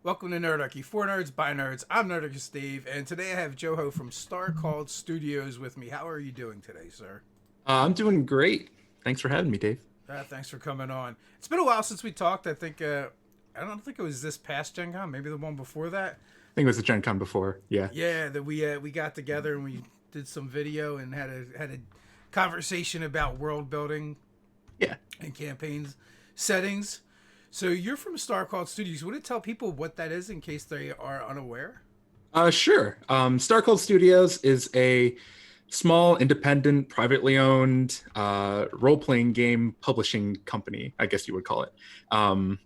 Welcome to Nerdarchy. For nerds, by nerds. I'm Nerdarchy Steve, and today I have Joho from Starcalled Studios with me. How are you doing today, sir? I'm doing great. Thanks for having me, Dave. Thanks for coming on. It's been a while since we talked. I don't think it was this past Gen Con, maybe the one before that. I think it was the Gen Con before. Yeah. Yeah, that we got together and we did some video and had a conversation about world building Yeah. and campaigns settings. So you're from Starcalled Studios. Would it tell people what that is in case they are unaware? Sure. Starcalled Studios is a small, independent, privately owned role-playing game publishing company, I guess you would call it.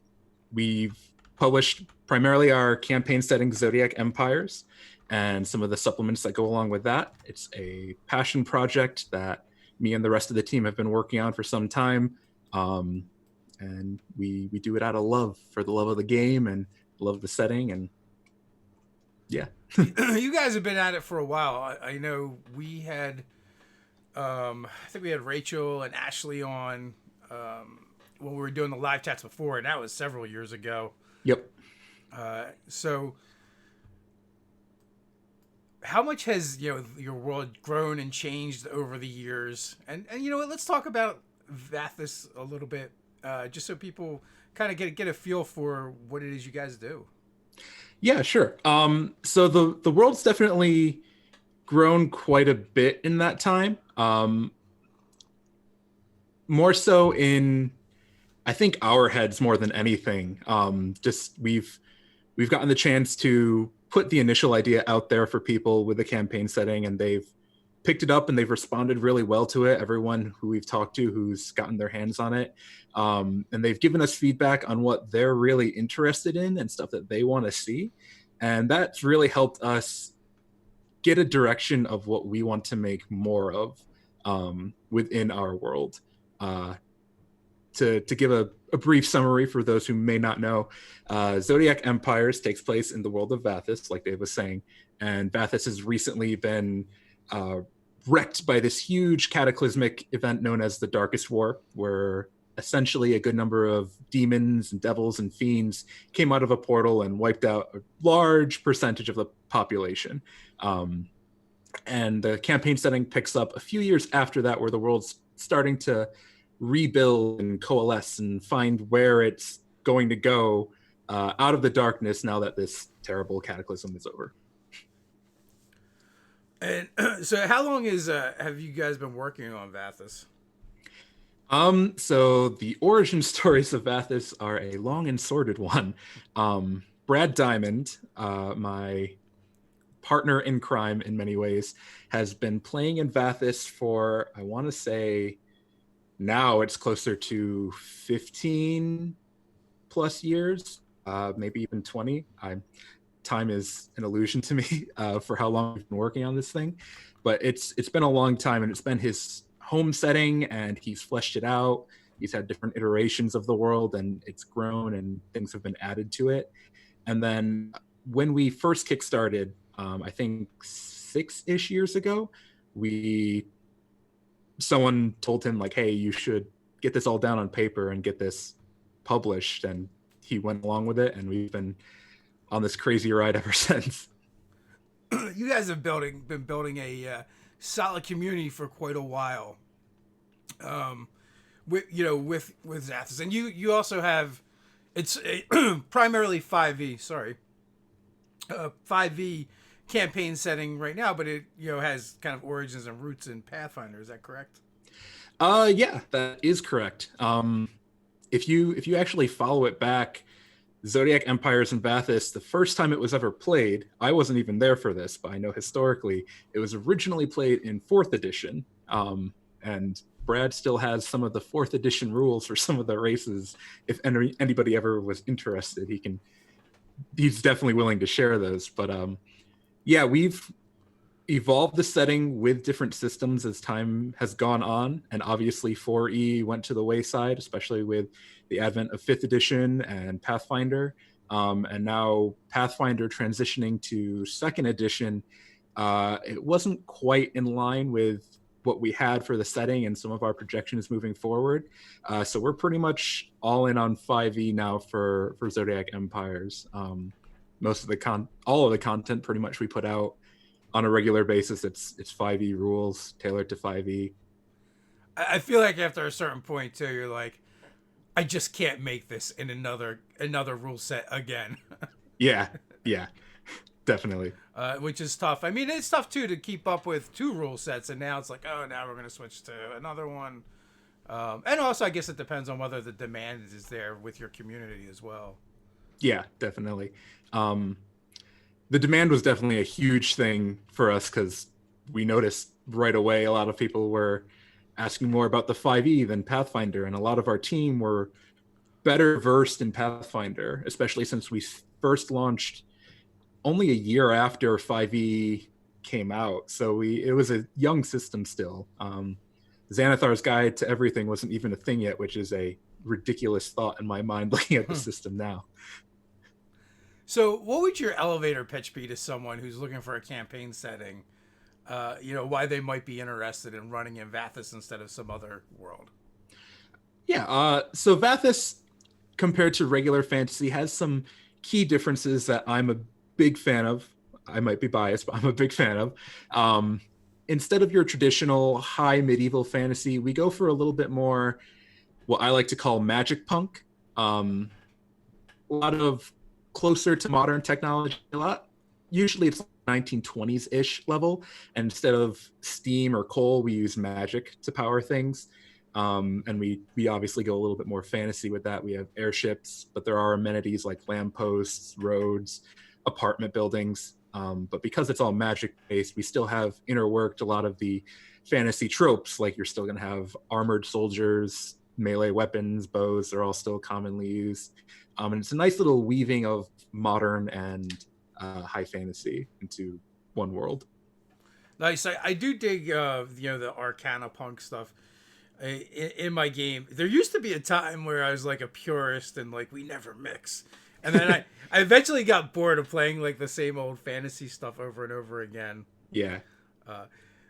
We've published primarily our campaign setting Zodiac Empires and some of the supplements that go along with that. It's a passion project that me and the rest of the team have been working on for some time. And we do it out of love for the love of the game and love the setting. And yeah. You guys have been at it for a while. I know we had, I think we had Rachel and Ashley on when we were doing the live chats before, and that was several years ago. Yep. So, how much has your world grown and changed over the years? And you know what? Let's talk about Vathis a little bit, just so people kind of get a feel for what it is you guys do. Yeah, sure. So the world's definitely grown quite a bit in that time. More so in, I think, our heads more than anything. Just we've gotten the chance to put the initial idea out there for people with the campaign setting, and they've picked it up and they've responded really well to it. Everyone who we've talked to who's gotten their hands on it, and they've given us feedback on what they're really interested in and stuff that they want to see, and that's really helped us get a direction of what we want to make more of within our world. To give a brief summary for those who may not know, Zodiac Empires takes place in the world of Vathis, like Dave was saying, and Vathis has recently been wrecked by this huge cataclysmic event known as the Darkest War, where essentially a good number of demons and devils and fiends came out of a portal and wiped out a large percentage of the population. And the campaign setting picks up a few years after that, where the world's starting to rebuild and coalesce and find where it's going to go out of the darkness now that this terrible cataclysm is over. And so, how long have you guys been working on Vathis? So the origin stories of Vathis are a long and sordid one. Brad Diamond, my partner in crime in many ways, has been playing in Vathis for, I want to say, now it's closer to 15 plus years, maybe even 20. Time is an illusion to me for how long we've been working on this thing, but it's been a long time, and it's been his home setting, and he's fleshed it out. He's had different iterations of the world, and it's grown, and things have been added to it. And then when we first kickstarted, I think 6-ish years ago, someone told him, like, hey, you should get this all down on paper and get this published, and he went along with it, and we've been on this crazy ride ever since. You guys have been building a solid community for quite a while. With Zathis, and you also have primarily 5e. Sorry, 5e campaign setting right now, but it has kind of origins and roots in Pathfinder. Is that correct? Yeah, that is correct. If you actually follow it back, Zodiac Empires and Vathis, the first time it was ever played, I wasn't even there for this, but I know historically it was originally played in 4th edition. And Brad still has some of the 4th edition rules for some of the races. If anybody ever was interested, he's definitely willing to share those. But yeah, we've evolved the setting with different systems as time has gone on, and obviously 4e went to the wayside, especially with the advent of 5th edition and Pathfinder, and now Pathfinder transitioning to 2nd edition. It wasn't quite in line with what we had for the setting and some of our projections moving forward, so we're pretty much all in on 5e now for Zodiac Empires. all of the content pretty much we put out on a regular basis. It's 5e rules tailored to 5e. I feel like after a certain point too, you're like, I just can't make this in another rule set again. Yeah, yeah, definitely. Which is tough. I mean, it's tough too to keep up with 2 rule sets, and now it's like, oh, now we're gonna switch to another one. And also, I guess it depends on whether the demand is there with your community as well. Yeah, definitely. The demand was definitely a huge thing for us because we noticed right away a lot of people were asking more about the 5e than Pathfinder, and a lot of our team were better versed in Pathfinder, especially since we first launched only a year after 5e came out. So it was a young system still. Xanathar's Guide to Everything wasn't even a thing yet, which is a ridiculous thought in my mind looking at the system now. So what would your elevator pitch be to someone who's looking for a campaign setting? Why they might be interested in running in Vathis instead of some other world? Yeah, so Vathis, compared to regular fantasy, has some key differences that I'm a big fan of. I might be biased, but I'm a big fan of. Instead of your traditional high medieval fantasy, we go for a little bit more what I like to call magic punk. A lot of closer to modern technology, usually it's 1920s-ish level, and instead of steam or coal, we use magic to power things. And we obviously go a little bit more fantasy with that. We have airships, but there are amenities like lampposts, roads, apartment buildings. But because it's all magic based, we still have interworked a lot of the fantasy tropes, like you're still going to have armored soldiers, melee weapons, bows are all still commonly used. And it's a nice little weaving of modern and high fantasy into one world. Nice. I do dig, the Arcana punk stuff in my game. There used to be a time where I was like a purist and like we never mix. And then I eventually got bored of playing like the same old fantasy stuff over and over again. Yeah.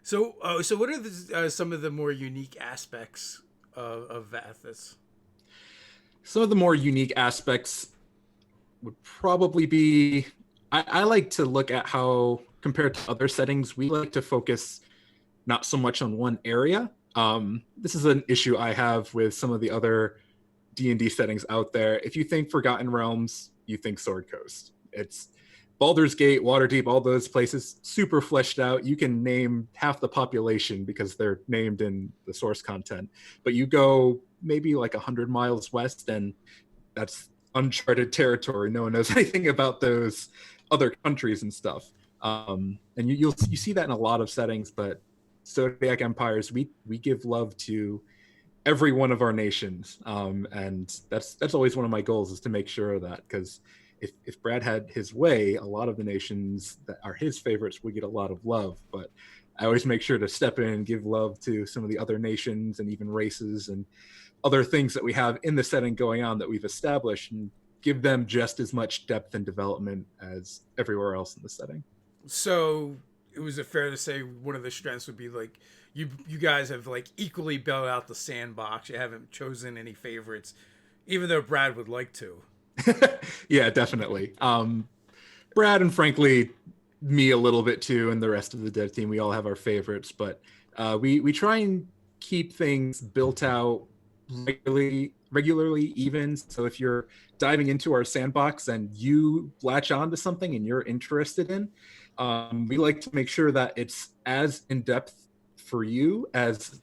So what are some of the more unique aspects of Vathis? Some of the more unique aspects would probably be, I like to look at how, compared to other settings, we like to focus not so much on one area. This is an issue I have with some of the other D&D settings out there. If you think Forgotten Realms, you think Sword Coast. It's Baldur's Gate, Waterdeep, all those places, super fleshed out. You can name half the population because they're named in the source content. But you go maybe like 100 miles west, and that's uncharted territory. No one knows anything about those other countries and stuff. And you see that in a lot of settings, but Zodiac Empires, we give love to every one of our nations, and that's always one of my goals, is to make sure of that, because if Brad had his way, a lot of the nations that are his favorites would get a lot of love, but I always make sure to step in and give love to some of the other nations and even races and other things that we have in the setting going on that we've established, and give them just as much depth and development as everywhere else in the setting. So was it fair to say one of the strengths would be like you guys have like equally built out the sandbox? You haven't chosen any favorites, even though Brad would like to. Yeah, definitely. Brad, and frankly me a little bit too, and the rest of the dev team, we all have our favorites, but we try and keep things built out regularly even. So if you're diving into our sandbox and you latch on to something and you're interested in, we like to make sure that it's as in depth for you as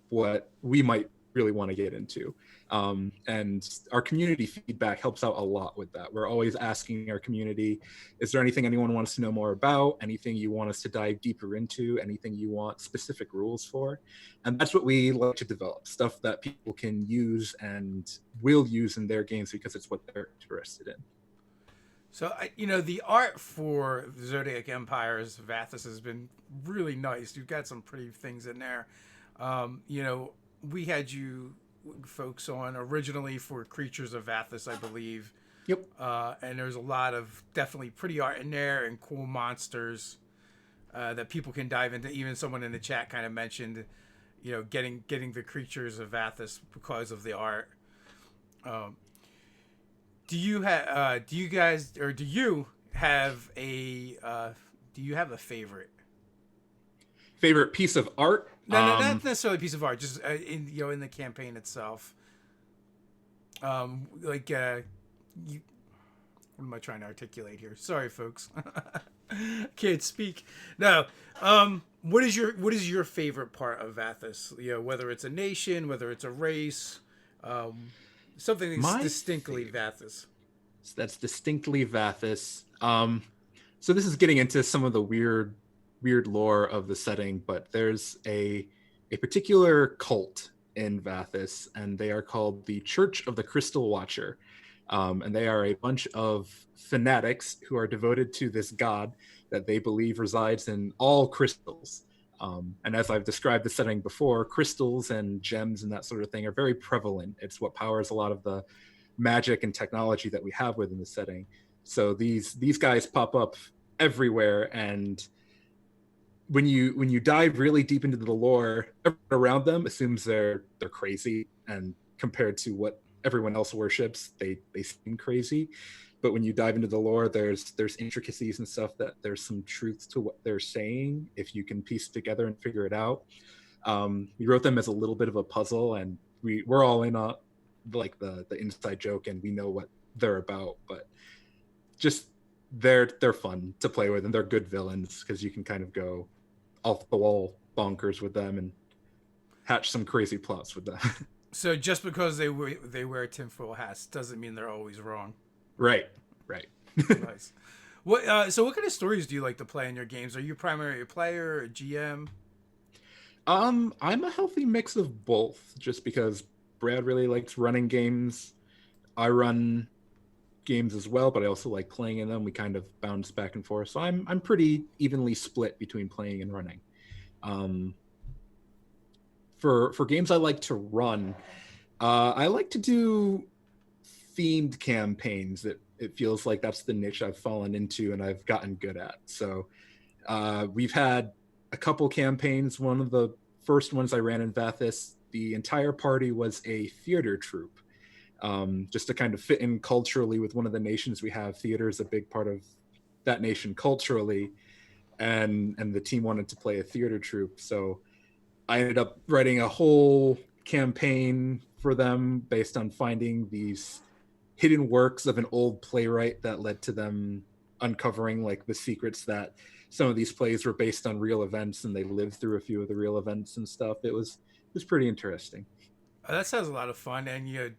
what we might really want to get into. And our community feedback helps out a lot with that. We're always asking our community, is there anything anyone wants to know more about? Anything you want us to dive deeper into? Anything you want specific rules for? And that's what we like to develop, stuff that people can use and will use in their games because it's what they're interested in. So, the art for Zodiac Empires, Vathis, has been really nice. You've got some pretty things in there. We had you folks on originally for Creatures of Vathis, I believe. Yep. And there's a lot of definitely pretty art in there and cool monsters that people can dive into. Even someone in the chat kind of mentioned, getting the Creatures of Vathis because of the art. Do you have a do you have a favorite? Favorite piece of art? No, no, not necessarily a piece of art. Just in in the campaign itself. Like you. What am I trying to articulate here? Sorry, folks. Can't speak. No. What is your favorite part of Vathis? Whether it's a nation, whether it's a race, something that's My distinctly favorite. Vathis. That's distinctly Vathis. So this is getting into some of the weird lore of the setting, but there's a particular cult in Vathis, and they are called the Church of the Crystal Watcher. And they are a bunch of fanatics who are devoted to this god that they believe resides in all crystals. And as I've described the setting before, crystals and gems and that sort of thing are very prevalent. It's what powers a lot of the magic and technology that we have within the setting. So these guys pop up everywhere, and when you dive really deep into the lore, everyone around them assumes they're crazy, and compared to what everyone else worships, they seem crazy. But when you dive into the lore, there's intricacies and stuff that there's some truth to what they're saying if you can piece it together and figure it out. We wrote them as a little bit of a puzzle, and we're all in on like the inside joke, and we know what they're about. But just they're fun to play with, and they're good villains because you can kind of go off the wall bonkers with them and hatch some crazy plots with them. So just because they wear tinfoil hats doesn't mean they're always wrong. Right. Nice. So what kind of stories do you like to play in your games? Are you primarily a player, a GM? I'm a healthy mix of both, just because Brad really likes running games. I run games as well, but I also like playing in them. We kind of bounce back and forth, so I'm pretty evenly split between playing and running. For games I like to run, I like to do themed campaigns. It feels like that's the niche I've fallen into and I've gotten good at. So we've had a couple campaigns. One of the first ones I ran in Vathis, the entire party was a theater troupe. Just to kind of fit in culturally with one of the nations we have. Theater is a big part of that nation culturally, and the team wanted to play a theater troupe. So I ended up writing a whole campaign for them based on finding these hidden works of an old playwright that led to them uncovering like the secrets that some of these plays were based on real events, and they lived through a few of the real events and stuff. It was pretty interesting. That sounds a lot of fun, and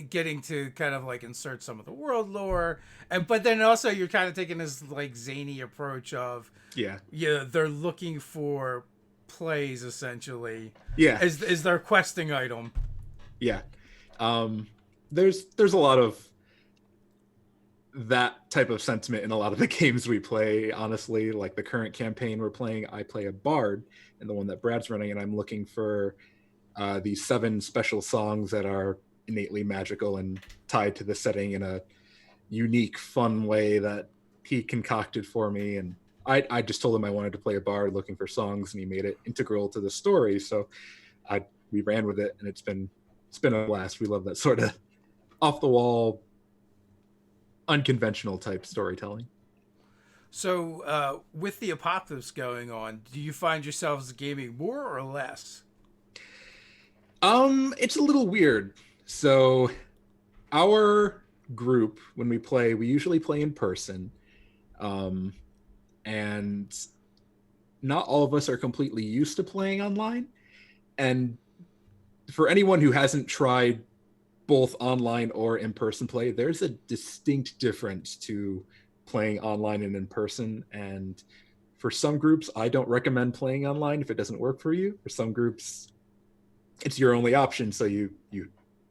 getting to kind of like insert some of the world lore, but then also you're kind of taking this like zany approach of Yeah, they're looking for plays essentially. yeah, Is their questing item. yeah. There's a lot of that type of sentiment in a lot of the games we play. Honestly, like the current campaign we're playing, I play a bard, and the one that Brad's running, and I'm looking for these 7 special songs that are innately magical and tied to the setting in a unique, fun way that he concocted for me. And I just told him I wanted to play a bard looking for songs, and he made it integral to the story. So we ran with it, and it's been a blast. We love that sort of off the wall, unconventional type storytelling. So with the apocalypse going on, do you find yourselves gaming more or less? It's a little weird. So our group, when we play, we usually play in person. And not all of us are completely used to playing online. And for anyone who hasn't tried both online or in-person play, there's a distinct difference to playing online and in person. And for some groups, I don't recommend playing online if it doesn't work for you. For some groups, it's your only option, so you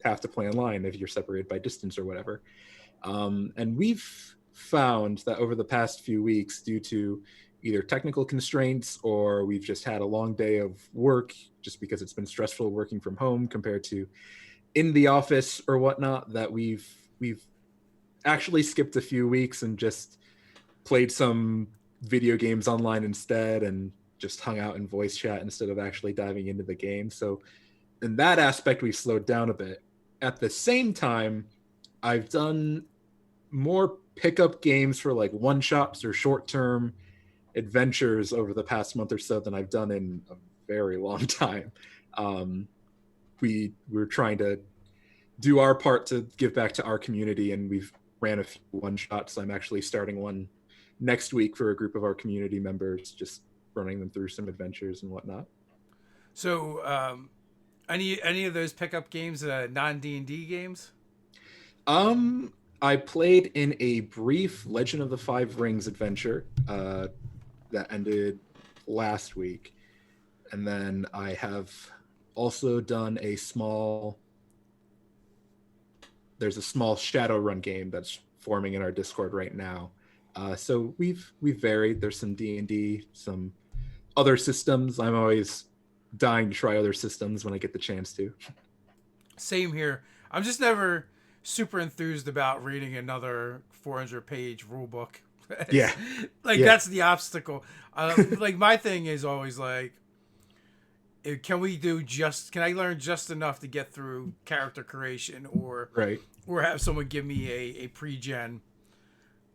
have to play online if you're separated by distance or whatever. And we've found that over the past few weeks, due to either technical constraints or we've just had a long day of work, just because it's been stressful working from home compared to in the office or whatnot, that we've actually skipped a few weeks and just played some video games online instead, and just hung out in voice chat instead of actually diving into the game. So in that aspect, we've slowed down a bit. At the same time, I've done more pickup games for like one shots or short term adventures over the past month or so than I've done in a very long time. Um, we're trying to do our part to give back to our community, and we've ran a few one shots. I'm actually starting one next week for a group of our community members, just running them through some adventures and whatnot. So, any of those pickup games, non D&D games? I played in a brief Legend of the Five Rings adventure that ended last week, and then I have also done there's a small Shadowrun game that's forming in our Discord right now. So we've varied. There's some D&D, some other systems. I'm always dying to try other systems when I get the chance to. Same here. I'm just never super enthused about reading another 400-page rule book. Yeah. That's the obstacle. Like my thing is always like, can I learn just enough to get through character creation or have someone give me a pre-gen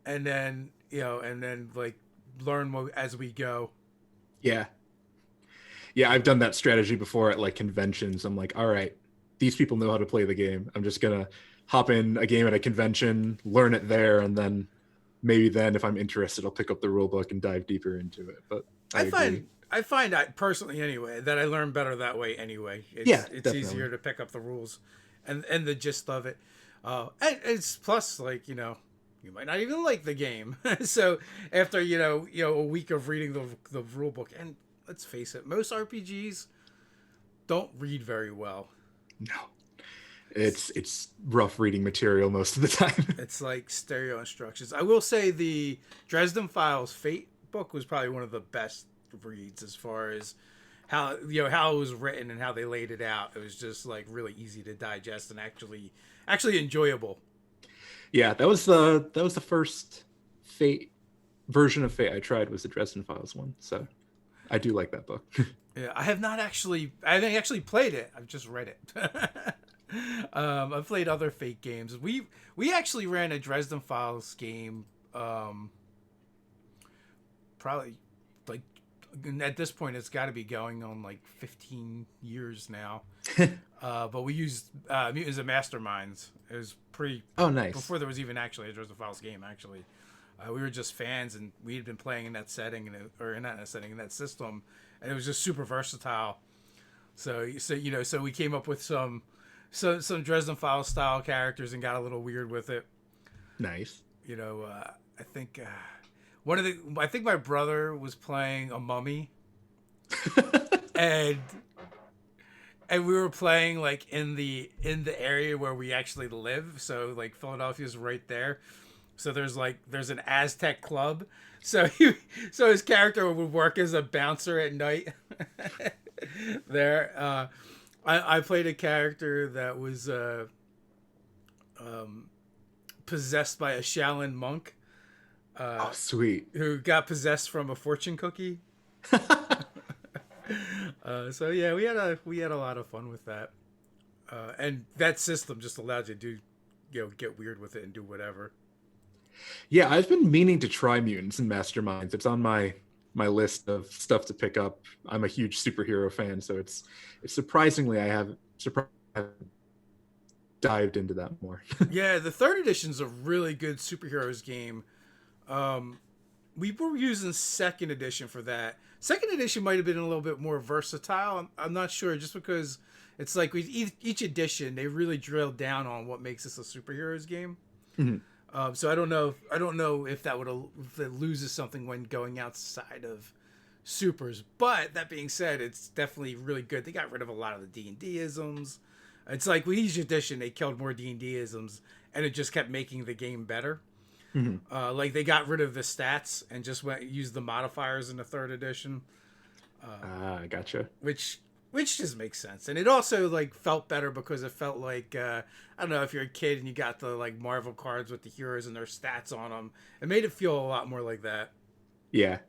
and then like learn as we go. Yeah. I've done that strategy before at like conventions. I'm like, all right, these people know how to play the game. I'm just going to hop in a game at a convention, learn it there. And then maybe if I'm interested, I'll pick up the rule book and dive deeper into it. But I find that personally anyway, that I learn better that way anyway. It's definitely easier to pick up the rules and the gist of it. And it's plus like, you might not even like the game. So after, a week of reading the rule book, and let's face it, most RPGs don't read very well. No. It's rough reading material most of the time. It's like stereo instructions. I will say the Dresden Files Fate book was probably one of the best reads as far as how it was written and how they laid it out. It was just like really easy to digest and actually enjoyable. Yeah, that was the first Fate version of Fate I tried, was the Dresden Files one. So I do like that book. Yeah, I haven't actually played it. I've just read it. I've played other Fate games. We actually ran a Dresden Files game. Probably like at this point it's got to be going on like 15 years now. But we used Mutants Masterminds. It was pretty. Oh, nice. Before there was even actually a Dresden Files game. Actually, we were just fans, and we had been playing in that setting in that system, and it was just super versatile. So we came up with some Dresden Files style characters and got a little weird with it. Nice. I think I think my brother was playing a mummy, and we were playing like in the area where we actually live. So like Philadelphia's right there. So there's an Aztec club. So his character would work as a bouncer at night. There, I played a character that was possessed by a Shaolin monk. Oh, sweet! Who got possessed from a fortune cookie. So yeah, we had a lot of fun with that, and that system just allowed you to get weird with it and do whatever. Yeah, I've been meaning to try Mutants and Masterminds. It's on my list of stuff to pick up. I'm a huge superhero fan, so it's surprisingly I haven't dived into that more. Yeah, the third edition's a really good superheroes game. We were using second edition for that. Second edition might have been a little bit more versatile. I'm not sure, just because it's like each edition they really drilled down on what makes this a superheroes game. Mm-hmm. So I don't know if if it loses something when going outside of supers. But that being said, it's definitely really good. They got rid of a lot of the D&D isms. It's like with each edition they killed more D&D isms, and it just kept making the game better. Mm-hmm. Like they got rid of the stats and just used the modifiers in the third edition. Gotcha. Which just makes sense, and it also like felt better because it felt like I don't know, if you're a kid and you got the like Marvel cards with the heroes and their stats on them, it made it feel a lot more like that. Yeah.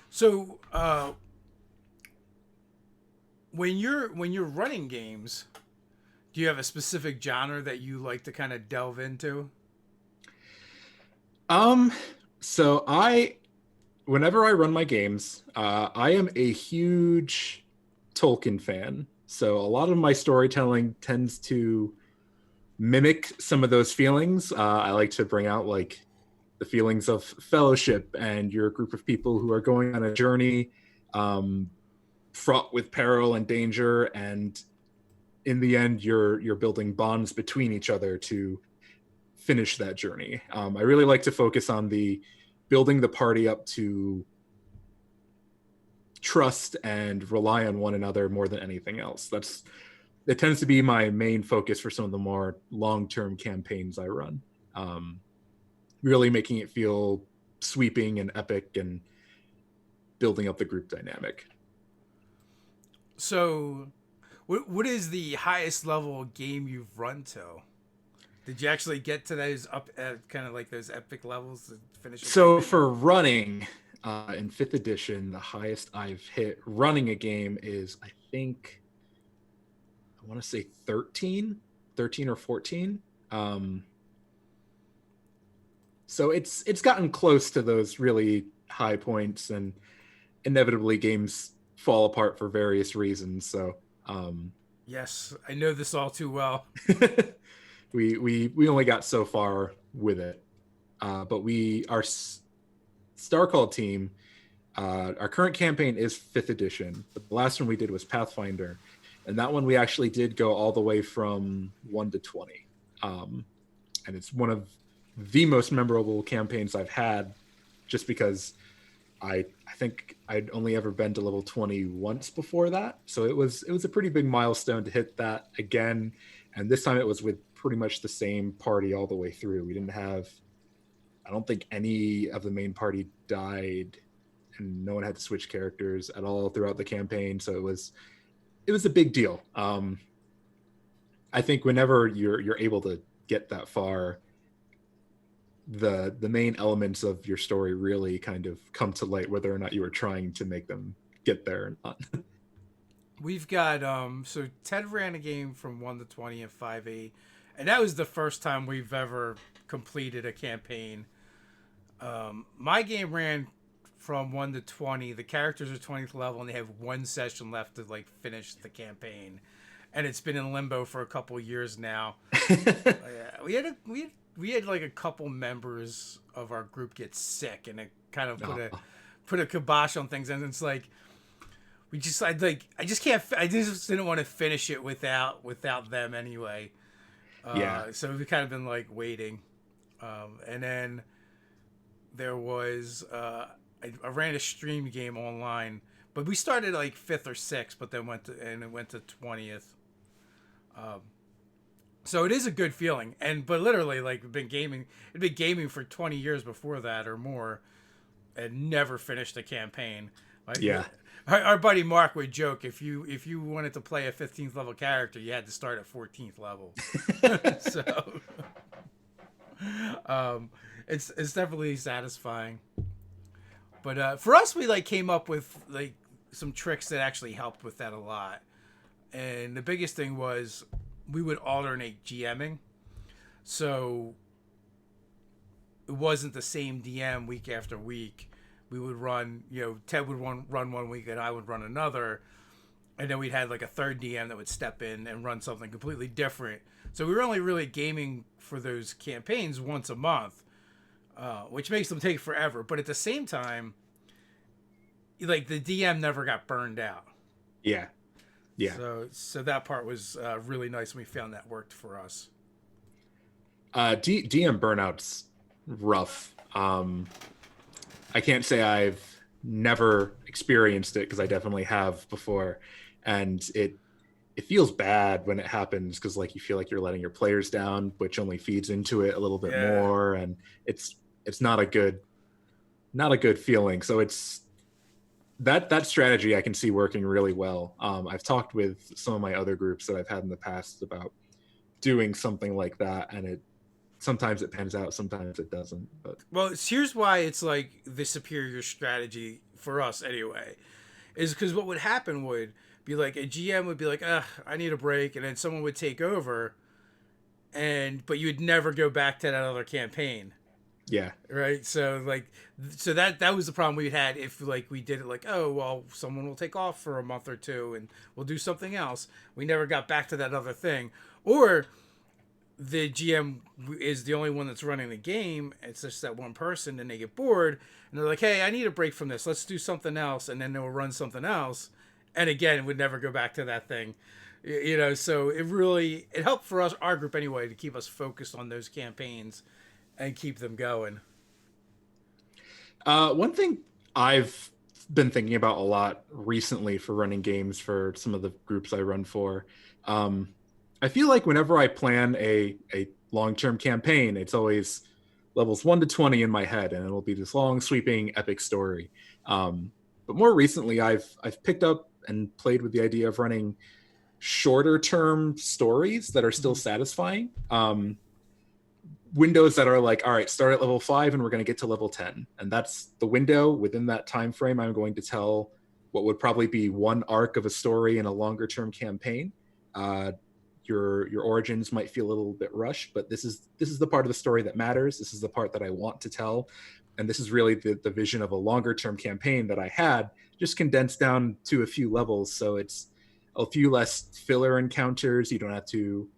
So when you're running games, do you have a specific genre that you like to kind of delve into? Um, so whenever I run my games, I am a huge Tolkien fan. So a lot of my storytelling tends to mimic some of those feelings. I like to bring out like the feelings of fellowship, and you're a group of people who are going on a journey, um, fraught with peril and danger, and in the end, you're building bonds between each other to finish that journey. I really like to focus on the building the party up to trust and rely on one another more than anything else. It tends to be my main focus for some of the more long-term campaigns I run. Really making it feel sweeping and epic and building up the group dynamic. So, what is the highest level game you've run to? Did you actually get to those up kind of like those epic levels to finish a So campaign? for running in fifth edition, the highest I've hit running a game is, I think, I want to say 13 or 14. Um, so it's gotten close to those really high points, and inevitably games fall apart for various reasons. So um, Yes, I know this all too well. we only got so far with it, but our Starcalled team. Our current campaign is fifth edition, but the last one we did was Pathfinder, and that one we actually did go all the way from 1 to 20, and it's one of the most memorable campaigns I've had, just because I think I'd only ever been to level 20 once before that, so it was a pretty big milestone to hit that again, and this time it was with pretty much the same party all the way through. We didn't have, I don't think any of the main party died, and no one had to switch characters at all throughout the campaign. So it was a big deal. I think whenever you're able to get that far, the main elements of your story really kind of come to light, whether or not you were trying to make them get there or not. We've got so Ted ran a game from 1 to 20 and 5e, and that was the first time we've ever completed a campaign. My game ran from 1 to 20. The characters are 20th level, and they have one session left to like finish the campaign, and it's been in limbo for a couple years now. Yeah, we had like a couple members of our group get sick, and it kind of Oh, put a kibosh on things, and it's like I just can't I just didn't want to finish it without them anyway. yeah. So we've kind of been like waiting, and then there was I ran a stream game online, but we started like fifth or sixth, but then it went to 20th. So it is a good feeling, but literally like it'd been gaming for 20 years before that or more, and never finished a campaign. Like Yeah. our buddy Mark would joke, if you wanted to play a 15th level character, you had to start at 14th level. So um, it's definitely satisfying. But for us, we like came up with like some tricks that actually helped with that a lot. And the biggest thing was we would alternate GMing, so it wasn't the same DM week after week. We would run, Ted would run 1 week and I would run another, and then we'd had like a third DM that would step in and run something completely different. So we were only really gaming for those campaigns once a month, which makes them take forever. But at the same time, like the DM never got burned out. Yeah. Yeah. So that part was really nice, and we found that worked for us. DM Burnout's rough. I can't say I've never experienced it, because I definitely have before, and it feels bad when it happens, because like you feel like you're letting your players down, which only feeds into it a little bit Yeah. more, and it's not a good feeling. So it's that strategy I can see working really well. I've talked with some of my other groups that I've had in the past about doing something like that, and sometimes it pans out, sometimes it doesn't. But Well, here's why it's like the superior strategy for us anyway, is because what would happen would be like a GM would be like, "Ugh, I need a break," and then someone would take over, but you would never go back to that other campaign. Yeah. right? So like, so that was the problem we had if like we did it like, oh well, someone will take off for a month or two and we'll do something else. We never got back to that other thing, or the GM is the only one that's running the game. It's just that one person, and they get bored and they're like, hey, I need a break from this. Let's do something else, and then they'll run something else, and again, we'd never go back to that thing. You know, so it helped for us, our group anyway, to keep us focused on those campaigns and keep them going. One thing I've been thinking about a lot recently for running games for some of the groups I run for, um, I feel like whenever I plan a long term campaign, it's always levels 1 to 20 in my head, and it'll be this long, sweeping, epic story. But more recently, I've picked up and played with the idea of running shorter term stories that are still satisfying. Windows that are like, all right, start at level 5 and we're going to get to level 10, and that's the window. Within that time frame, I'm going to tell what would probably be one arc of a story in a longer term campaign. Your origins might feel a little bit rushed, but this is the part of the story that matters. This is the part that I want to tell, and this is really the vision of a longer term campaign that I had just condensed down to a few levels. So it's a few less filler encounters. You don't have to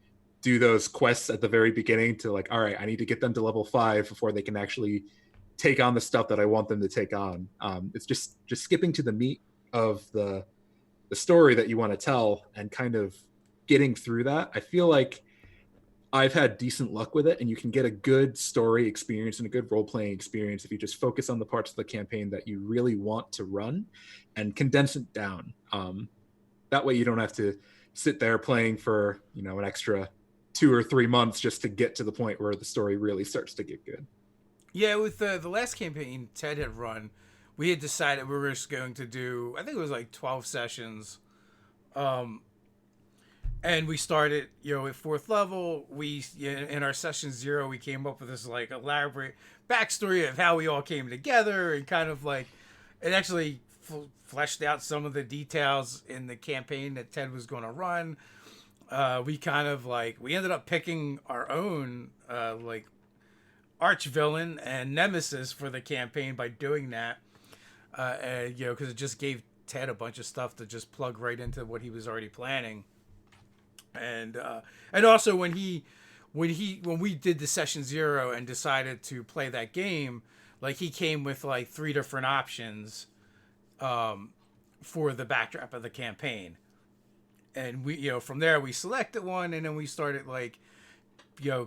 do those quests at the very beginning to like, all right, I need to get them to level 5 before they can actually take on the stuff that I want them to take on. It's just skipping to the meat of the story that you want to tell and kind of getting through that. I feel like I've had decent luck with it, and you can get a good story experience and a good role-playing experience if you just focus on the parts of the campaign that you really want to run and condense it down. That way you don't have to sit there playing for, an extra 2 or 3 months just to get to the point where the story really starts to get good. Yeah, with the last campaign Ted had run, we had decided we were just going to do, I think it was like 12 sessions. And we started, at fourth level. We, in our session 0, we came up with this like elaborate backstory of how we all came together, and kind of like it actually fleshed out some of the details in the campaign that Ted was going to run. We kind of like we ended up picking our own like arch villain and nemesis for the campaign by doing that. And, because it just gave Ted a bunch of stuff to just plug right into what he was already planning. And also when we did the session 0 and decided to play that game, like he came with like 3 different options for the backdrop of the campaign. And we, from there we selected one, and then we started like,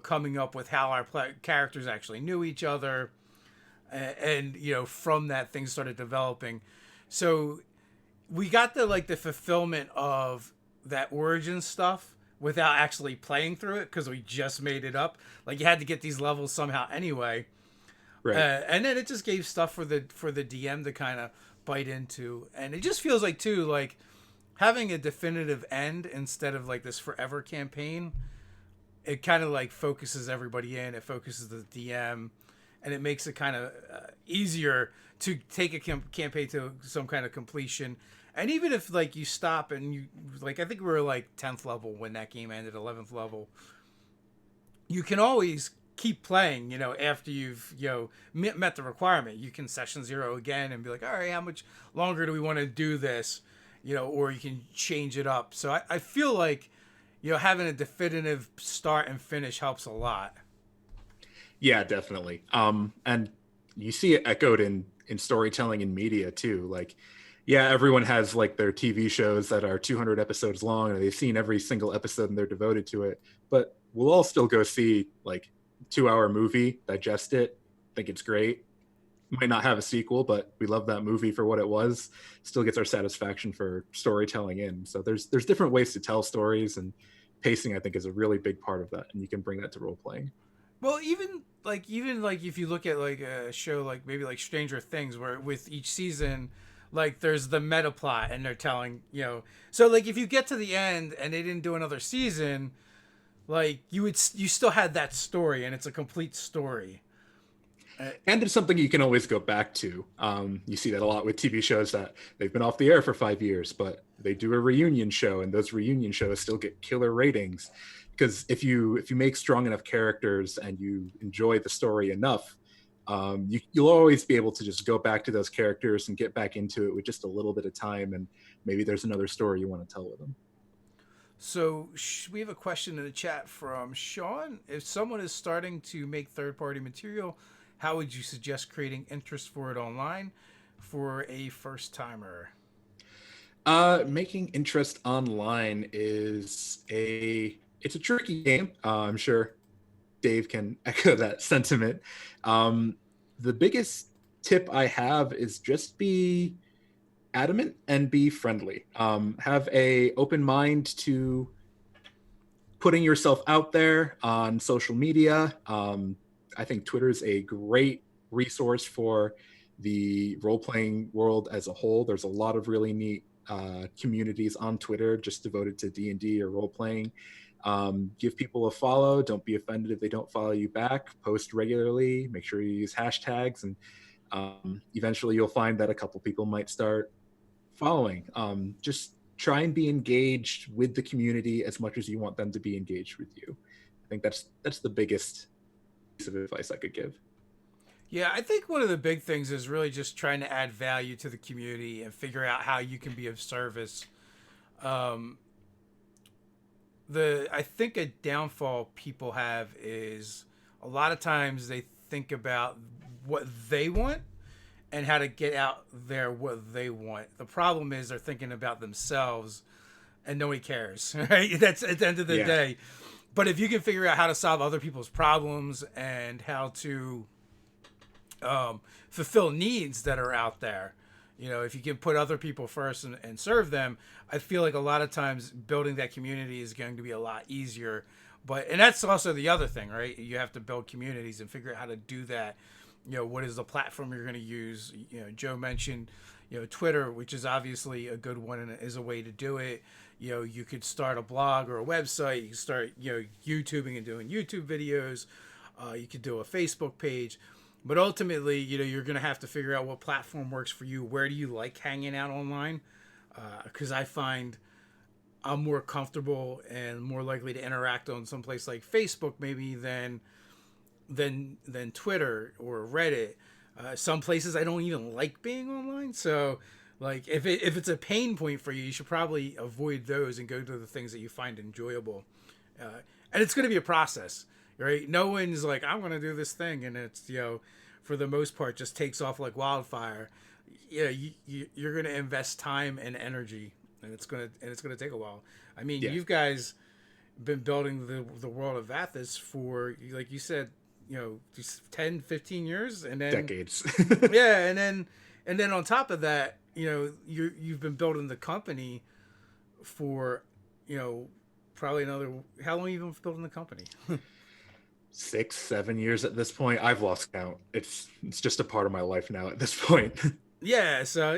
coming up with how our characters actually knew each other, and from that things started developing. So we got the fulfillment of that origin stuff without actually playing through it, because we just made it up. Like you had to get these levels somehow anyway, Right. And then it just gave stuff for the DM to kind of bite into, and it just feels like too like having a definitive end instead of like this forever campaign. It kind of like focuses everybody in. It focuses the DM, and it makes it kind of easier to take a campaign to some kind of completion. And even if like you stop and you like, I think we were like 10th level when that game ended, 11th level. You can always keep playing, after you've met the requirement. You can session 0 again and be like, all right, how much longer do we want to do this, or you can change it up. So I feel like having a definitive start and finish helps a lot. Yeah, definitely. And you see it echoed in storytelling and media too. Like, yeah, everyone has like their TV shows that are 200 episodes long, and they've seen every single episode and they're devoted to it. But we'll all still go see like 2-hour movie, digest it, think it's great. Might not have a sequel, but we love that movie for what it was. Still gets our satisfaction for storytelling in. So there's different ways to tell stories, and pacing I think is a really big part of that, and you can bring that to role playing. Well, even like if you look at like a show like maybe like Stranger Things, where with each season, like there's the meta plot, and they're telling, so like if you get to the end and they didn't do another season, like you still had that story, and it's a complete story. And it's something you can always go back to. You see that a lot with TV shows that they've been off the air for 5 years, but they do a reunion show, and those reunion shows still get killer ratings. Because if you make strong enough characters and you enjoy the story enough, You'll always be able to just go back to those characters and get back into it with just a little bit of time, and maybe there's another story you want to tell with them. So we have a question in the chat from Sean. If someone is starting to make third-party material, how would you suggest creating interest for it online for a first-timer? Making interest online is it's a tricky game. I'm sure Dave can echo that sentiment. The biggest tip I have is just be adamant and be friendly. Have a open mind to putting yourself out there on social media. I think Twitter is a great resource for the role-playing world as a whole. There's a lot of really neat communities on Twitter just devoted to D&D or role-playing. Give people a follow. Don't be offended if they don't follow you back. Post regularly. Make sure you use hashtags, and eventually you'll find that a couple people might start following. Just try and be engaged with the community as much as you want them to be engaged with you. I think that's the biggest piece of advice I could give. Yeah, I think one of the big things is really just trying to add value to the community and figure out how you can be of service. I think a downfall people have is a lot of times they think about what they want and how to get out there what they want. The problem is they're thinking about themselves and nobody cares, right? That's at the end of the day. But if you can figure out how to solve other people's problems and how to fulfill needs that are out there, if you can put other people first and serve them, I feel like a lot of times building that community is going to be a lot easier. And that's also the other thing, right? You have to build communities and figure out how to do that. What is the platform you're going to use? Joe mentioned, Twitter, which is obviously a good one and is a way to do it. You could start a blog or a website. You can start, YouTubing and doing YouTube videos. You could do a Facebook page. But ultimately, you're going to have to figure out what platform works for you. Where do you like hanging out online? Because I find I'm more comfortable and more likely to interact on someplace like Facebook maybe than Twitter or Reddit. Some places I don't even like being online. So, like, if it's a pain point for you, you should probably avoid those and go to the things that you find enjoyable. And it's going to be a process. Right? No one's like, I'm going to do this thing, and it's, for the most part, just takes off like wildfire. You're going to invest time and energy, and it's going to take a while. I mean, you guys been building the world of Vathis for, like you said, 10, 15 years, and then decades. and then on top of that, you've been building the company for, probably another. How long have you been building the company? 6-7 years at this point. I've lost count. It's just a part of my life now at this point. Yeah, so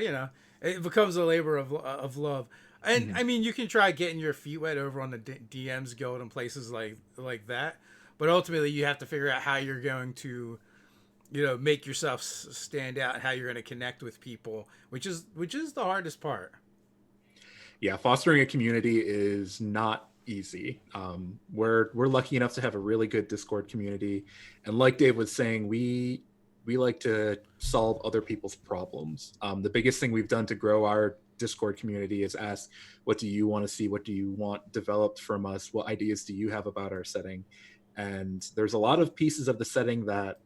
it becomes a labor of love, and I mean, you can try getting your feet wet over on the DMs Guild and places like that, but ultimately you have to figure out how you're going to, make yourself stand out and how you're going to connect with people, which is the hardest part. Yeah, fostering a community is not easy. We're lucky enough to have a really good Discord community, and like Dave was saying, we like to solve other people's problems. The biggest thing we've done to grow our Discord community is ask, what do you want to see? What do you want developed from us? What ideas do you have about our setting? And there's a lot of pieces of the setting that,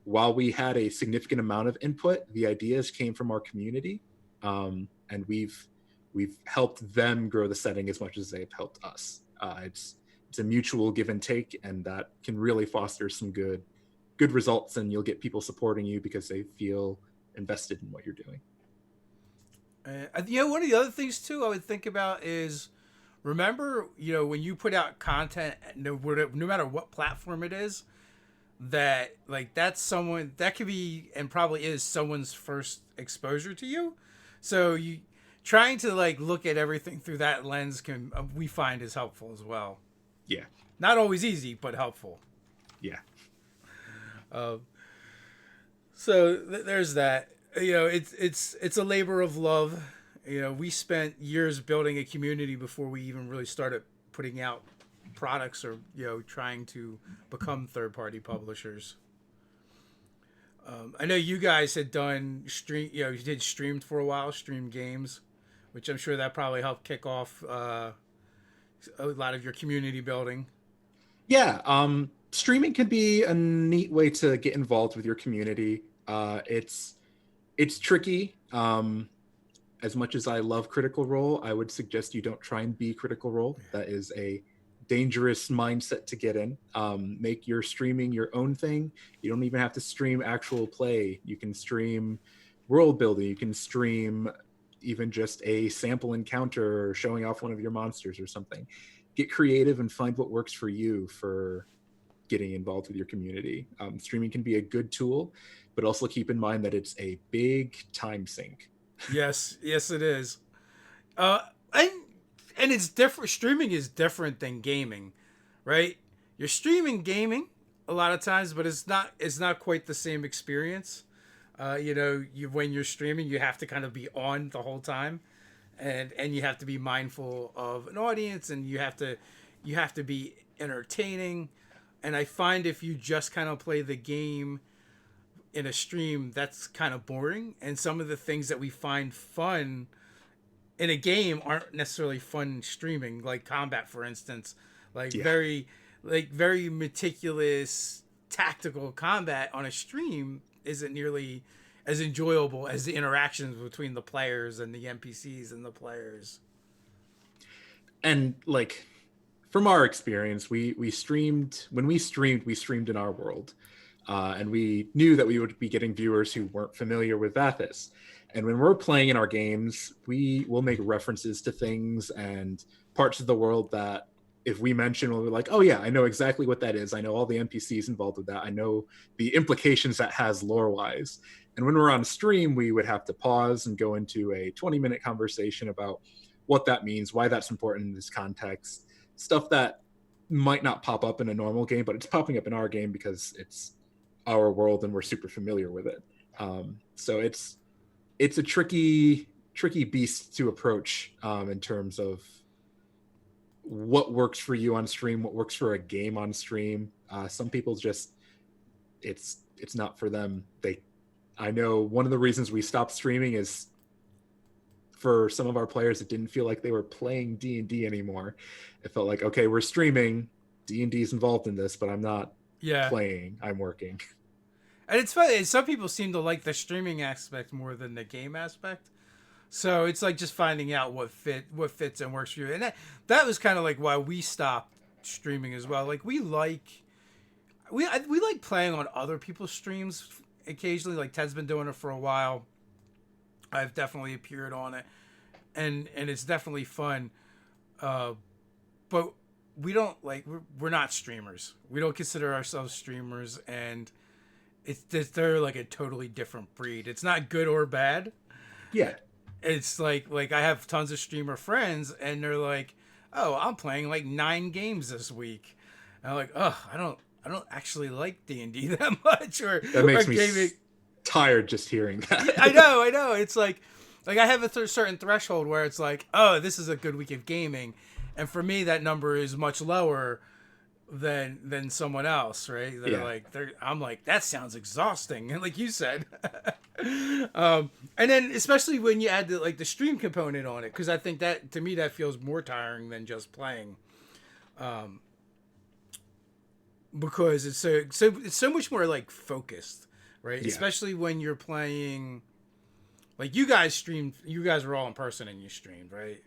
while we had a significant amount of input, the ideas came from our community, and we've helped them grow the setting as much as they've helped us. It's a mutual give and take, and that can really foster some good results, and you'll get people supporting you because they feel invested in what you're doing. One of the other things too I would think about is, remember, when you put out content, no matter what platform it is, that that's someone that could be and probably is someone's first exposure to you. So you trying to look at everything through that lens we find is helpful as well. Yeah. Not always easy, but helpful. Yeah. There's that. It's a labor of love. We spent years building a community before we even really started putting out products or trying to become third-party publishers. I know you guys had done stream. You know, you did streamed for a while, streamed games, which I'm sure that probably helped kick off a lot of your community building. Yeah, streaming can be a neat way to get involved with your community. It's tricky. As much as I love Critical Role, I would suggest you don't try and be Critical Role. That is a dangerous mindset to get in. Make your streaming your own thing. You don't even have to stream actual play. You can stream world building. You can stream even just a sample encounter or showing off one of your monsters or something. Get creative and find what works for you for getting involved with your community. Streaming can be a good tool, but also keep in mind that it's a big time sink. Yes, yes, it is. Uh, and and it's different. Streaming is different than gaming, right? You're streaming gaming a lot of times, but it's not quite the same experience. You know, you when you're streaming, you have to kind of be on the whole time, and you have to be mindful of an audience, and you have to be entertaining. And I find if you just kind of play the game in a stream, that's kind of boring. And some of the things that we find fun in a game aren't necessarily fun streaming, like combat, for instance. Like Yeah. very meticulous tactical combat on a stream isn't nearly as enjoyable as the interactions between the players and the NPCs and the players. And like from our experience, we streamed when we streamed in our world, and we knew that we would be getting viewers who weren't familiar with Vathis. And when we're playing in our games, we will make references to things and parts of the world that if we mention, we'll be like, oh yeah, I know exactly what that is. I know all the NPCs involved with that. I know the implications that has lore-wise. And when we're on stream, we would have to pause and go into a 20-minute conversation about what that means, why that's important in this context, stuff that might not pop up in a normal game, but it's popping up in our game because it's our world and we're super familiar with it. So it's a tricky beast to approach in terms of what works for you on stream, what works for a game on stream. Some people just it's not for them. I know one of the reasons we stopped streaming is for some of our players, it didn't feel like they were playing D&D anymore. It felt like, okay, we're streaming, D&D is involved in this, but I'm not Yeah. playing, I'm working. And it's funny, some people seem to like the streaming aspect more than the game aspect. So it's like just finding out what fits and works for you. And that was kind of like why we stopped streaming as well. Like we like playing on other people's streams occasionally. Like Ted's been doing it for a while. I've definitely appeared on it, and it's definitely fun. But we don't like we're not streamers. We don't consider ourselves streamers, and they're like a totally different breed. It's not good or bad. Yeah. It's like I have tons of streamer friends, and they're like, "Oh, I'm playing like 9 games this week." And I'm like, "Oh, I don't actually like D&D that much." Or That makes or me gaming. tired just hearing that. I know. It's like I have a certain threshold where it's like, "Oh, this is a good week of gaming," and for me, that number is much lower than someone else, right? Yeah. I'm like, that sounds exhausting, and like you said. And then especially when you add the stream component on it, because I think that to me that feels more tiring than just playing, because it's so much more like focused, right? Yeah. Especially when you're playing, like you guys were all in person and you streamed, right?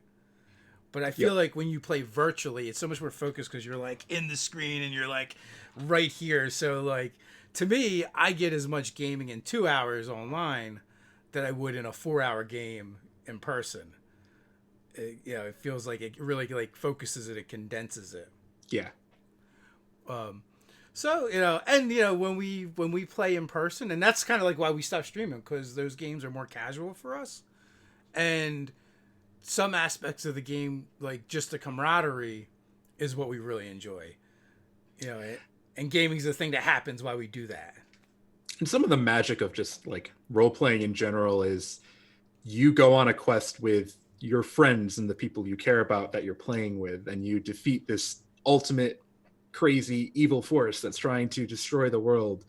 But I feel Yep. like when you play virtually, it's so much more focused because you're like in the screen and you're like right here. So like to me, I get as much gaming in 2 hours online that I would in a 4-hour game in person. It feels like it really like focuses it, it condenses it. Yeah. So and when we play in person, and that's kind of like why we stopped streaming, because those games are more casual for us, and some aspects of the game, like just the camaraderie, is what we really enjoy. And gaming's the thing that happens while we do that. And some of the magic of just like role playing in general is you go on a quest with your friends and the people you care about that you're playing with, and you defeat this ultimate crazy evil force that's trying to destroy the world.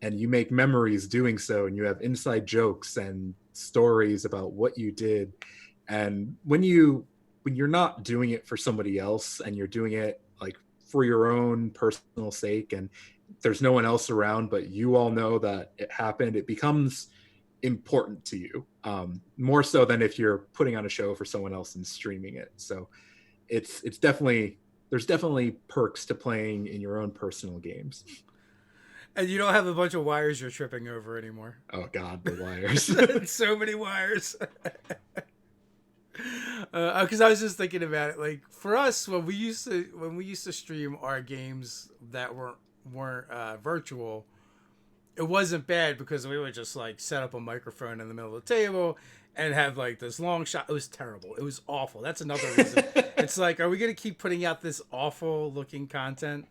and you make memories doing so, and you have inside jokes and stories about what you did. And when you're not doing it for somebody else and you're doing it like for your own personal sake, and there's no one else around but you all know that it happened, it becomes important to you, more so than if you're putting on a show for someone else and streaming it. So it's definitely, there's definitely perks to playing in your own personal games. And you don't have a bunch of wires you're tripping over anymore. Oh God, the wires. So many wires. Because I was just thinking about it. Like for us, when we used to stream our games that weren't virtual, it wasn't bad because we would just like set up a microphone in the middle of the table and have like this long shot. It was terrible. It was awful. That's another reason. It's like, are we gonna keep putting out this awful looking content?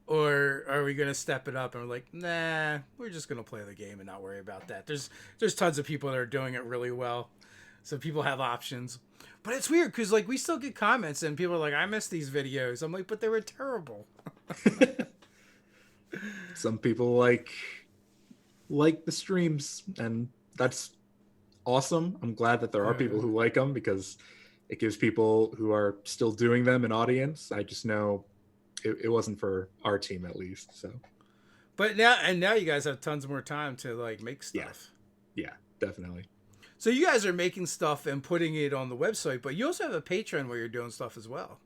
Or are we gonna step it up and we're like, nah, we're just gonna play the game and not worry about that. There's tons of people that are doing it really well, so people have options. But it's weird because like we still get comments and people are like, I miss these videos. I'm like, but they were terrible. Some people like the streams, and that's awesome. I'm glad that there are people who like them because it gives people who are still doing them an audience. I just know it wasn't for our team at least. So, but now you guys have tons more time to like make stuff. Yeah, definitely. So you guys are making stuff and putting it on the website, but you also have a Patreon where you're doing stuff as well.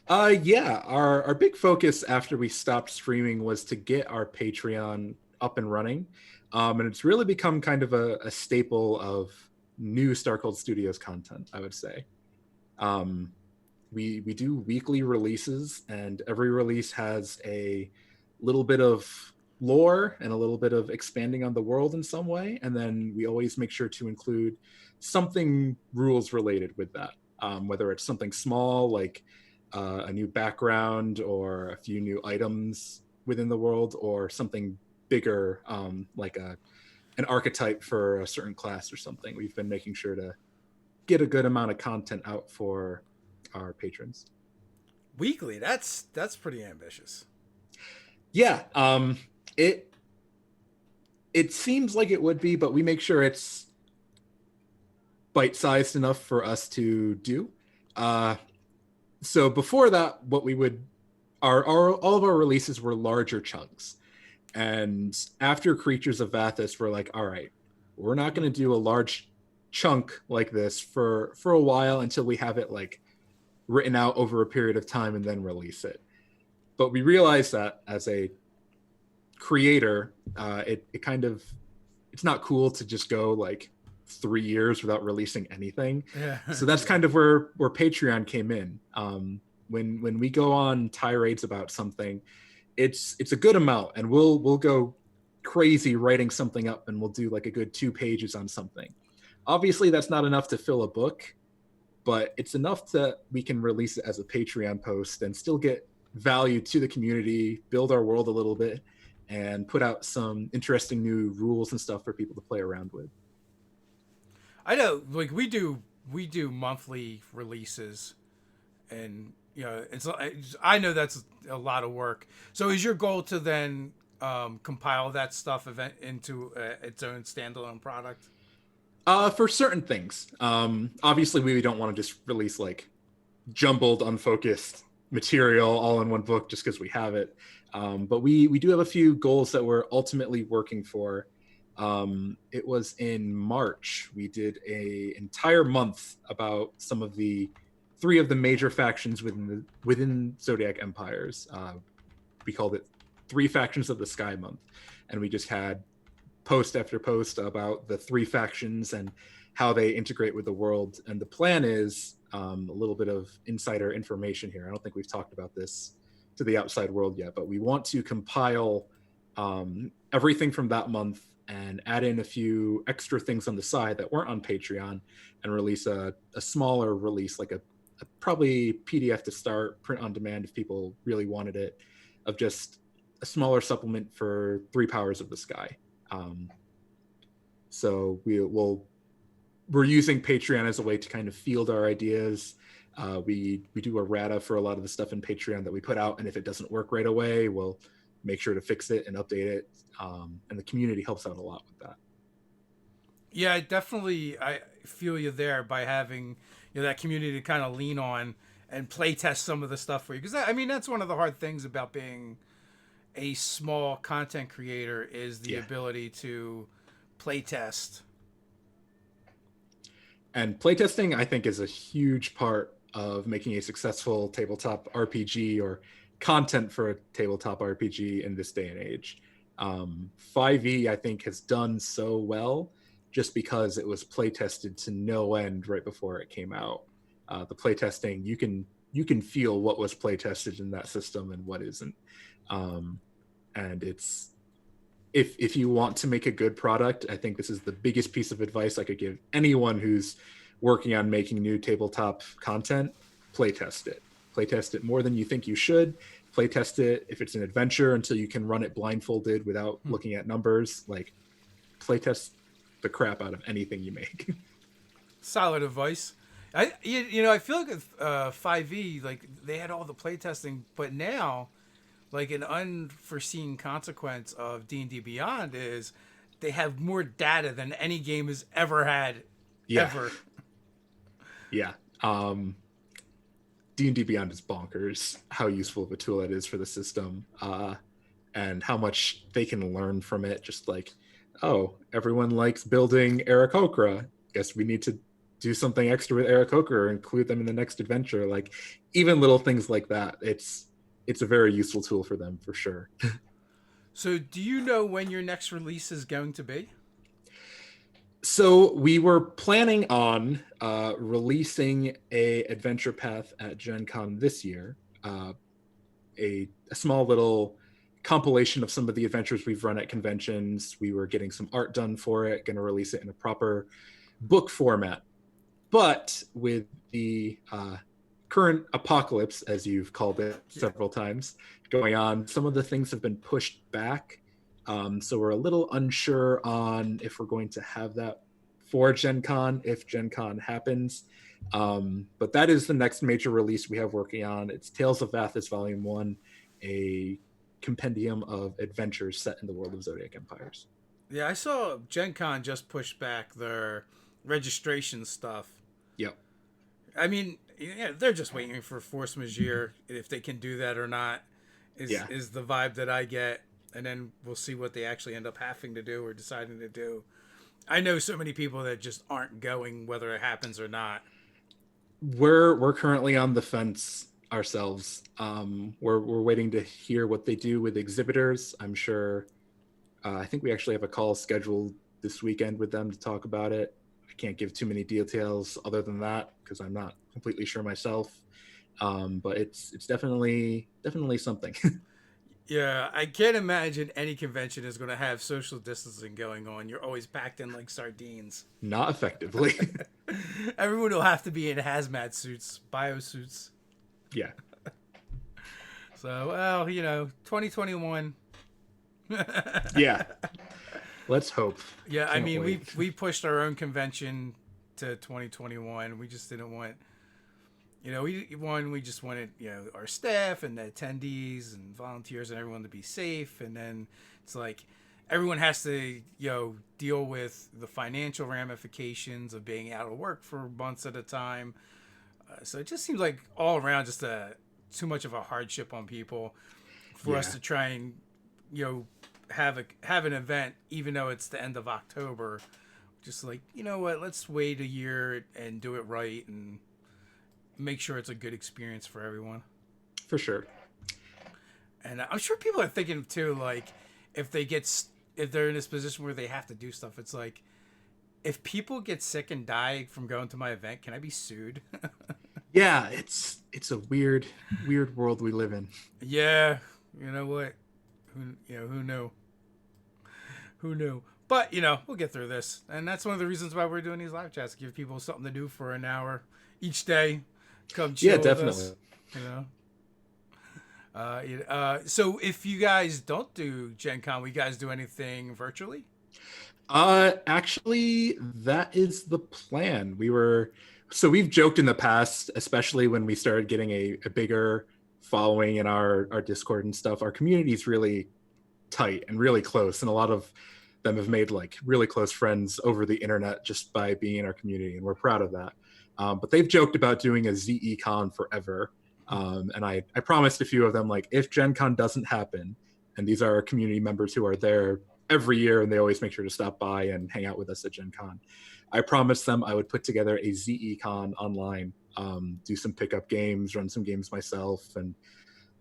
Yeah, our big focus after we stopped streaming was to get our Patreon up and running, and it's really become kind of a staple of new Starcalled Studios content, I would say. We do weekly releases, and every release has a little bit of lore and a little bit of expanding on the world in some way, and then we always make sure to include something rules related with that, whether it's something small like a new background or a few new items within the world, or something bigger, like an archetype for a certain class or something. We've been making sure to get a good amount of content out for our patrons. Weekly, that's pretty ambitious. Yeah, it seems like it would be, but we make sure it's bite-sized enough for us to do. So before that, what we would, all of our releases were larger chunks. And after Creatures of Vathis, we're like, all right, we're not going to do a large chunk like this for a while until we have it like written out over a period of time and then release it. But we realized that as a creator, it kind of, it's not cool to just go like 3 years without releasing anything. Yeah. So that's kind of where Patreon came in. When we go on tirades about something, it's a good amount, and we'll go crazy writing something up, and we'll do like a good 2 pages on something. Obviously that's not enough to fill a book, but it's enough that we can release it as a Patreon post and still get value to the community, build our world a little bit, and put out some interesting new rules and stuff for people to play around with. I know, like we do monthly releases, and you know, I know that's a lot of work. So is your goal to then compile that stuff into its own standalone product? For certain things. Obviously we don't want to just release like jumbled, unfocused material all in one book just because we have it. But we do have a few goals that we're ultimately working for. It was in March. We did a entire month about some of the 3 of the major factions within Zodiac Empires. We called it 3 Factions of the Sky Month. And we just had post after post about the 3 factions and how they integrate with the world. And the plan is a little bit of insider information here. I don't think we've talked about this to the outside world yet, but we want to compile everything from that month and add in a few extra things on the side that weren't on Patreon, and release a smaller release, like a probably PDF to start, print on demand if people really wanted it, of just a smaller supplement for 3 Powers of the Sky. So we're using Patreon as a way to kind of field our ideas. We do a errata for a lot of the stuff in Patreon that we put out, and if it doesn't work right away, we'll make sure to fix it and update it. And the community helps out a lot with that. Yeah, I feel you there by having that community to kind of lean on and play test some of the stuff for you, because I mean that's one of the hard things about being a small content creator is the ability to play test. And playtesting, I think, is a huge part of making a successful tabletop RPG or content for a tabletop RPG in this day and age. 5e, I think, has done so well just because it was playtested to no end right before it came out. The playtesting, you can feel what was playtested in that system and what isn't. And it's if you want to make a good product, I think this is the biggest piece of advice I could give anyone who's working on making new tabletop content. Playtest it. Playtest it more than you think you should. Playtest it if it's an adventure until you can run it blindfolded without looking at numbers. Like, playtest the crap out of anything you make. Solid advice. I feel like with 5e, like they had all the playtesting, but now, like an unforeseen consequence of D&D Beyond is they have more data than any game has ever had, ever. Yeah. D&D Beyond is bonkers how useful of a tool that is for the system, and how much they can learn from it. Just like, oh, everyone likes building Aarakocra. Guess we need to do something extra with Aarakocra or include them in the next adventure. Like, even little things like that. It's a very useful tool for them, for sure. So do you know when your next release is going to be? So we were planning on releasing a adventure path at Gen Con this year, a small little compilation of some of the adventures we've run at conventions. We were getting some art done for it, going to release it in a proper book format. But with the current apocalypse, as you've called it several times, going on, some of the things have been pushed back. So we're a little unsure on if we're going to have that for Gen Con, if Gen Con happens. But that is the next major release we have working on. It's Tales of Vathis Volume 1, a compendium of adventures set in the world of Zodiac Empires. Yeah, I saw Gen Con just pushed back their registration stuff. Yep. I mean, yeah, they're just waiting for force majeure. If they can do that or not is the vibe that I get. And then we'll see what they actually end up having to do or deciding to do. I know so many people that just aren't going whether it happens or not. We're currently on the fence ourselves. We're waiting to hear what they do with exhibitors. I'm sure. I think we actually have a call scheduled this weekend with them to talk about it. I can't give too many details other than that because I'm not completely sure myself. But it's definitely something. Yeah, I can't imagine any convention is going to have social distancing going on. You're always packed in like sardines. Not effectively. Everyone will have to be in hazmat suits, biosuits. Yeah. So, well, 2021. Yeah. Let's hope. Yeah, I mean, we pushed our own convention to 2021. We just didn't want... we just wanted, our staff and the attendees and volunteers and everyone to be safe. And then it's like everyone has to, deal with the financial ramifications of being out of work for months at a time. So it just seems like all around just too much of a hardship on people for us to try and, have an event, even though it's the end of October. Just like, you know what, let's wait a year and do it right and make sure it's a good experience for everyone. For sure. And I'm sure people are thinking too, like, if they're in this position where they have to do stuff, it's like, if people get sick and die from going to my event, can I be sued? Yeah, it's a weird world we live in. Yeah, you know what? Who knew? Who knew? But we'll get through this, and that's one of the reasons why we're doing these live chats, to give people something to do for an hour each day. Come chill with us, so if you guys don't do Gen Con, will you guys do anything virtually? Actually, that is the plan. We've joked in the past, especially when we started getting a bigger following in our Discord and stuff, our community is really tight and really close, and a lot of them have made like really close friends over the internet just by being in our community, and we're proud of that. But they've joked about doing a ZE-Con forever. And I promised a few of them, like, if Gen Con doesn't happen, and these are our community members who are there every year and they always make sure to stop by and hang out with us at Gen Con, I promised them I would put together a ZE-Con online, do some pickup games, run some games myself, and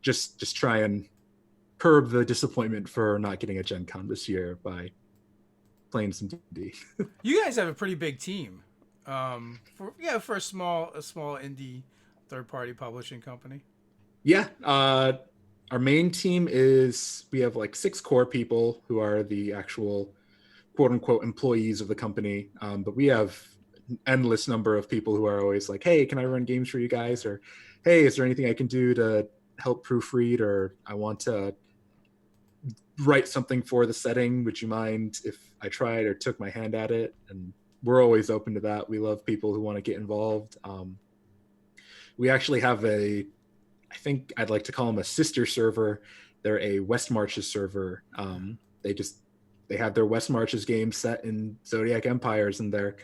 just try and curb the disappointment for not getting a Gen Con this year by playing some D&D. You guys have a pretty big team, for a small indie third party publishing company. Yeah, our main team is, we have like 6 core people who are the actual quote unquote employees of the company, but we have an endless number of people who are always like, hey, can I run games for you guys, or hey, is there anything I can do to help proofread, or I want to write something for the setting, would you mind if I tried or took my hand at it? And we're always open to that. We love people who want to get involved. We actually have I think I'd like to call them a sister server. They're a West Marches server. They have their West Marches game set in Zodiac Empires, and they're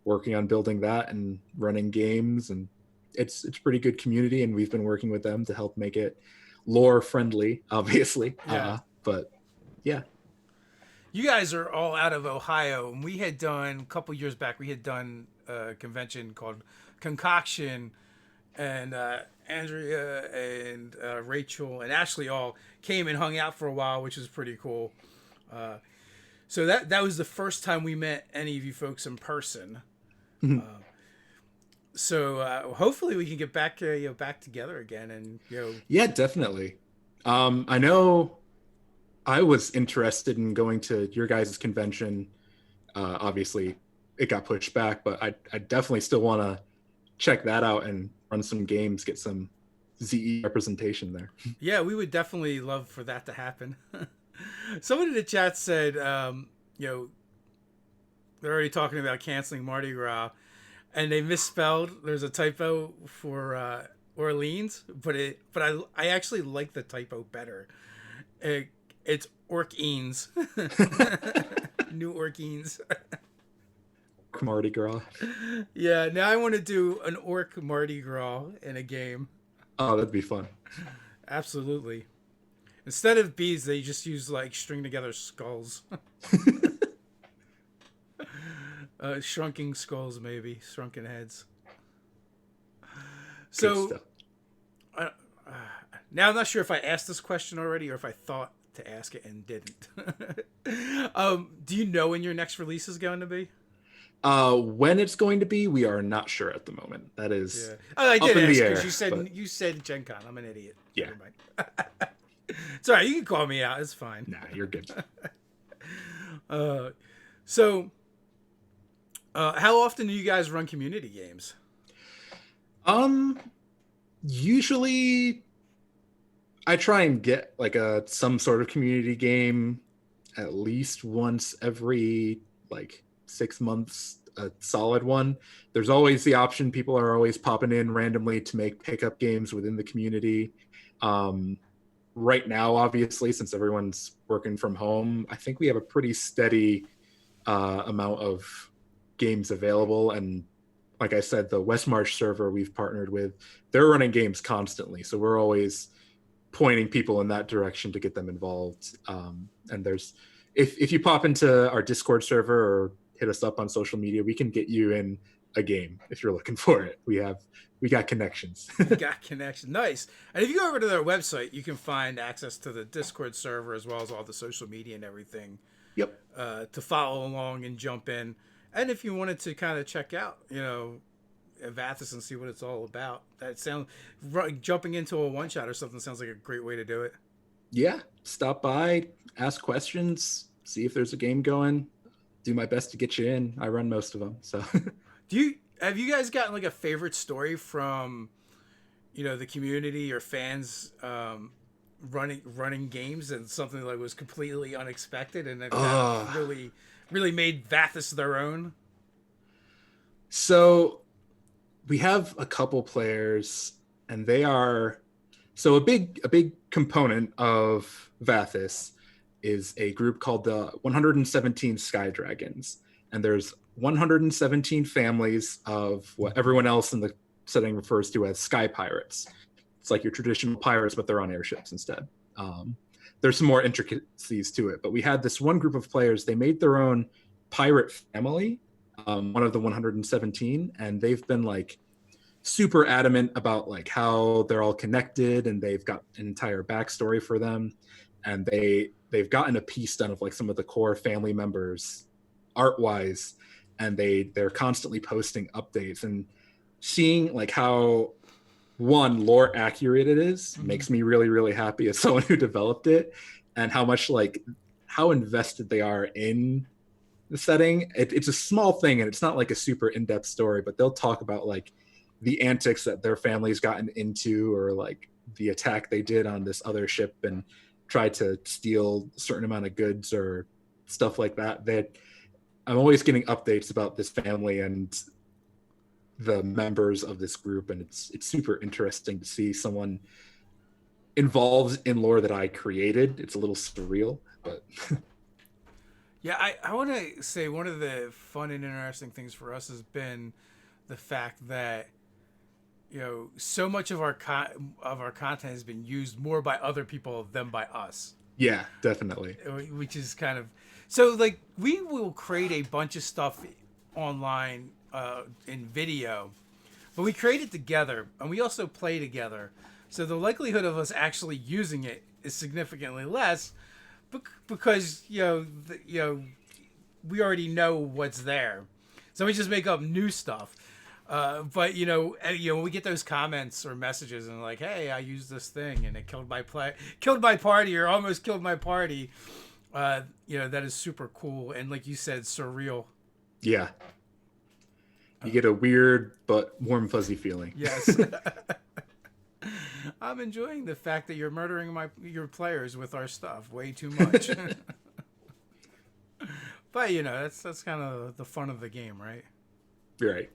working on building that and running games, and it's pretty good community, and we've been working with them to help make it lore friendly, obviously. Yeah. But yeah. You guys are all out of Ohio, and we had done a couple years back. We had done a convention called Concoction, and Andrea and Rachel and Ashley all came and hung out for a while, which was pretty cool. So that was the first time we met any of you folks in person. So hopefully we can get back back together again, and Yeah, definitely. I know I was interested in going to your guys' convention. Obviously, it got pushed back, but I definitely still want to check that out and run some games, get some ZE representation there. Yeah, we would definitely love for that to happen. Someone in the chat said, they're already talking about canceling Mardi Gras, and they misspelled. There's a typo for Orleans, but I actually like the typo better. It's Orkeens. New Orkeens. Mardi Gras. Yeah, now I want to do an Orc Mardi Gras in a game. Oh, that'd be fun. Absolutely. Instead of bees, they just use like string together skulls. Shrunken skulls, maybe shrunken heads. So now I'm not sure if I asked this question already or if I thought to ask it and didn't. Do you know when your next release is going to be? When it's going to be, we are not sure at the moment. That is, yeah. Oh, I did ask because you said Gen Con. I'm an idiot. Yeah. It's all right. You can call me out. It's fine. Nah, you're good. So, how often do you guys run community games? Usually I try and get like some sort of community game at least once every 6 months, a solid one. There's always the option. People are always popping in randomly to make pickup games within the community. Right now, obviously, since everyone's working from home, I think we have a pretty steady amount of games available. And like I said, the West March server we've partnered with, they're running games constantly. So we're always pointing people in that direction to get them involved. And there's, if you pop into our Discord server or hit us up on social media, we can get you in a game if you're looking for it. We got connections. We got connections. Nice. And if you go over to their website, you can find access to the Discord server as well as all the social media and everything. Yep. To follow along and jump in. And if you wanted to kind of check out, Vathis and see what it's all about, jumping into a one shot or something sounds like a great way to do it. Yeah. Stop by, ask questions, see if there's a game going. Do my best to get you in. I run most of them. So have you guys gotten a favorite story from, the community or fans, running games, and something that was completely unexpected and that really made Vathis their own? So we have a couple players, and they are So a big component of Vathis is a group called the 117 Sky Dragons, and there's 117 families of what everyone else in the setting refers to as sky pirates. It's like your traditional pirates, but they're on airships instead. There's some more intricacies to it, but we had this one group of players. They made their own pirate family, one of the 117, and they've been like super adamant about like how they're all connected, and they've got an entire backstory for them, and they've gotten a piece done of like some of the core family members art wise, and they're constantly posting updates, and seeing like how one lore accurate it is makes me really really happy as someone who developed it, and how much like how invested they are in the setting. It's a small thing and it's not like a super in-depth story, but they'll talk about like the antics that their family's gotten into, or like the attack they did on this other ship and try to steal a certain amount of goods or stuff like that. That I'm always getting updates about this family and the members of this group, and it's super interesting to see someone involved in lore that I created. It's a little surreal, but Yeah, I want to say one of the fun and interesting things for us has been the fact that so much of our content has been used more by other people than by us. yeah, definitely. Which is kind of so like we will create a bunch of stuff online in video, but we create it together and we also play together. So the likelihood of us actually using it is significantly less because we already know what's there, so we just make up new stuff. But when we get those comments or messages and like, hey, I used this thing and it killed my party or almost killed my party, that is super cool and like you said, surreal. Yeah, you get a weird but warm fuzzy feeling. Yes. I'm enjoying the fact that you're murdering your players with our stuff way too much. But that's kind of the fun of the game, right? Right.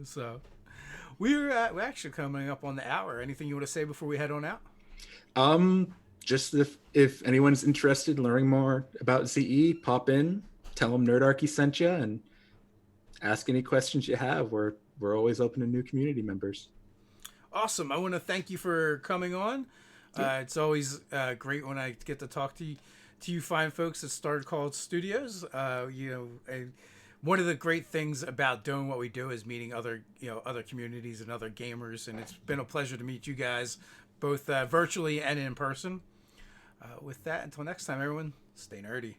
So we're actually coming up on the hour. Anything you want to say before we head on out? Just if anyone's interested in learning more about ZE, pop in, tell them Nerdarchy sent you, and ask any questions you have. We're always open to new community members. Awesome. I want to thank you for coming on. It's always great when I get to talk to you fine folks at Starcalled Studios. One of the great things about doing what we do is meeting other communities and other gamers, and it's been a pleasure to meet you guys both virtually and in person. With that, until next time, everyone, stay nerdy.